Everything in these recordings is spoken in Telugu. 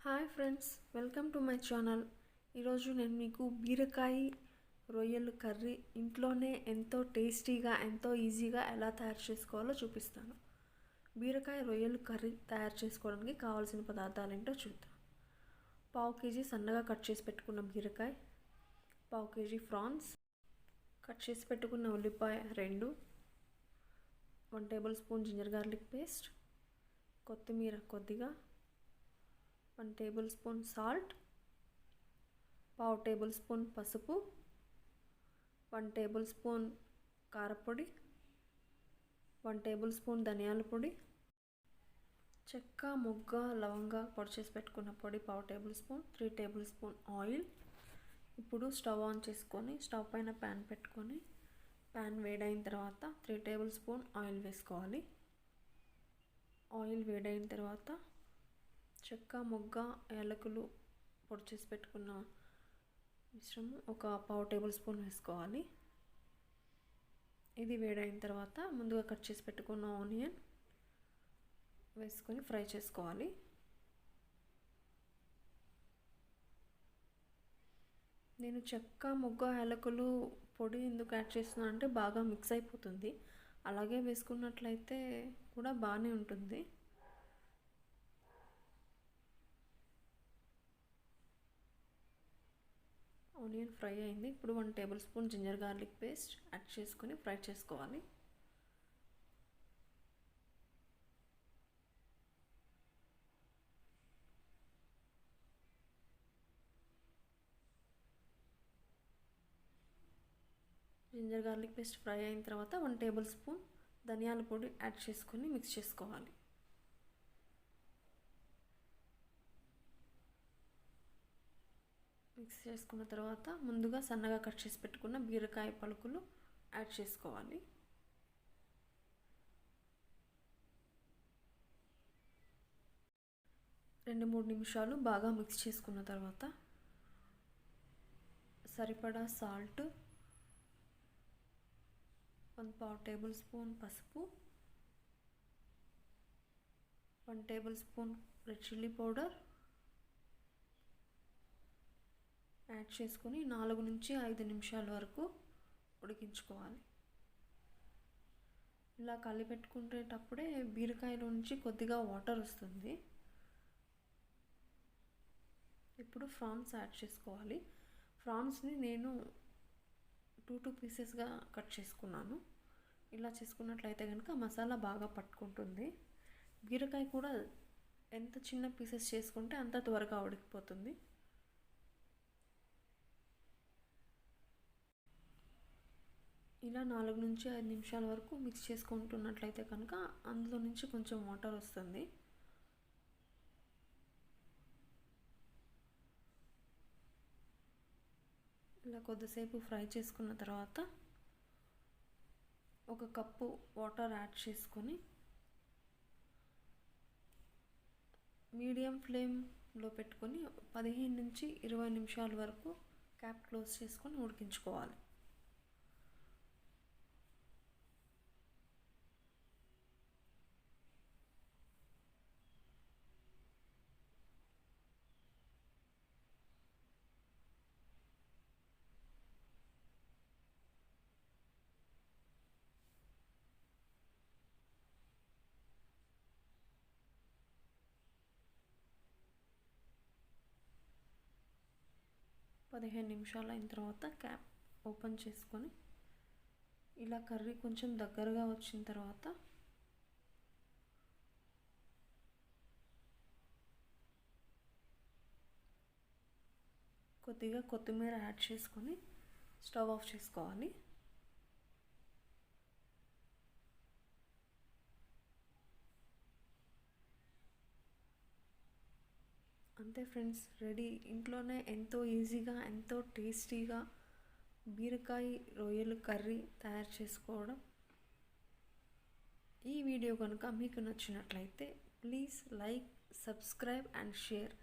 Hi friends, welcome to my channel. ఈరోజు నేను మీకు బీరకాయ రొయ్యలు కర్రీ ఇంట్లోనే ఎంతో టేస్టీగా ఎంతో ఈజీగా ఎలా తయారు చేసుకోవాలో చూపిస్తాను. బీరకాయ రొయ్యలు కర్రీ తయారు చేసుకోవడానికి కావాల్సిన పదార్థాలు ఏంటో చూద్దాం. 1/2 kg సన్నగా కట్ చేసి పెట్టుకున్న బీరకాయ, 1/2 kg ప్రాన్స్, కట్ చేసి పెట్టుకున్న ఉల్లిపాయ 2, 1 tablespoon ginger garlic paste, కొత్తిమీర కొద్దిగా, 1 tablespoon salt, 1/2 tablespoon పసుపు, 1 టేబుల్ స్పూన్ కారపొడి, 1 టేబుల్ స్పూన్ ధనియాల పొడి, చెక్క మొగ్గ లవంగా పొడి చేసి పెట్టుకున్న పొడి 1/2 table spoon, 3 table spoon oil. ఇప్పుడు స్టవ్ ఆన్ చేసుకొని స్టవ్ పైన ప్యాన్ పెట్టుకొని ప్యాన్ వేడైన తర్వాత 3 టేబుల్ స్పూన్ ఆయిల్ వేసుకోవాలి. ఆయిల్ వేడైన తర్వాత చెక్క మొగ్గ యాలకులు పొడి చేసి పెట్టుకున్న మిశ్రమం ఒక 1/2 టేబుల్ స్పూన్ వేసుకోవాలి. ఇది వేడైన తర్వాత ముందుగా కట్ చేసి పెట్టుకున్న ఆనియన్ వేసుకొని ఫ్రై చేసుకోవాలి. నేను చెక్క మొగ్గ యాలకులు పొడి ఎందుకు యాడ్ చేస్తున్నా అంటే బాగా మిక్స్ అయిపోతుంది. అలాగే వేసుకున్నట్లయితే కూడా బాగానే ఉంటుంది. ఆనియన్ ఫ్రై అయింది. ఇప్పుడు 1 tablespoon ginger garlic paste add చేసుకొని ఫ్రై చేసుకోవాలి. జింజర్ గార్లిక్ పేస్ట్ ఫ్రై అయిన తర్వాత 1 టేబుల్ స్పూన్ ధనియాల పొడి యాడ్ చేసుకొని మిక్స్ చేసుకోవాలి. మిక్స్ చేసుకున్న తర్వాత ముందుగా సన్నగా కట్ చేసి పెట్టుకున్న బీరకాయ పలుకులు యాడ్ చేసుకోవాలి. రెండు మూడు నిమిషాలు బాగా మిక్స్ చేసుకున్న తర్వాత సరిపడా సాల్ట్, 1/2 టేబుల్ స్పూన్ పసుపు, 1 table spoon red chilli powder add చేసుకొని 4 నుంచి 5 నిమిషాల వరకు ఉడికించుకోవాలి. ఇలా కలిపెట్టుకునేటప్పుడే బీరకాయలో నుంచి కొద్దిగా వాటర్ వస్తుంది. ఇప్పుడు ప్రాన్స్ యాడ్ చేసుకోవాలి. ప్రాన్స్ని నేను 2 పీసెస్గా కట్ చేసుకున్నాను. ఇలా చేసుకున్నట్లయితే కనుక మసాలా బాగా పట్టుకుంటుంది. బీరకాయ కూడా ఎంత చిన్న పీసెస్ చేసుకుంటే అంత త్వరగా ఉడికిపోతుంది. ఇలా 4 నుంచి 5 నిమిషాల వరకు మిక్స్ చేసుకుంటున్నట్లయితే కనుక అందులో నుంచి కొంచెం వాటర్ వస్తుంది. ఇలా కొద్దిసేపు ఫ్రై చేసుకున్న తర్వాత 1 కప్పు వాటర్ యాడ్ చేసుకొని మీడియం ఫ్లేమ్లో పెట్టుకొని 15 నుంచి 20 నిమిషాల వరకు క్యాప్ క్లోజ్ చేసుకొని ఉడికించుకోవాలి. పదిహేను నిమిషాలు అయిన తర్వాత క్యాప్ ఓపెన్ చేసుకొని ఇలా కర్రీ కొంచెం దగ్గరగా వచ్చిన తర్వాత కొద్దిగా కొత్తిమీర యాడ్ చేసుకొని స్టవ్ ఆఫ్ చేసుకోవాలి. అంతే ఫ్రెండ్స్, రెడీ. ఇంట్లోనే ఎంతో ఈజీగా ఎంతో టేస్టీగా బీరకాయ రొయ్యలు కర్రీ తయారు చేసుకోవడం. ఈ వీడియో కనుక మీకు నచ్చినట్లయితే please like, subscribe and share.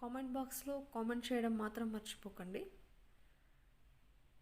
Comment బాక్స్లో కామెంట్ చేయడం మాత్రం మర్చిపోకండి.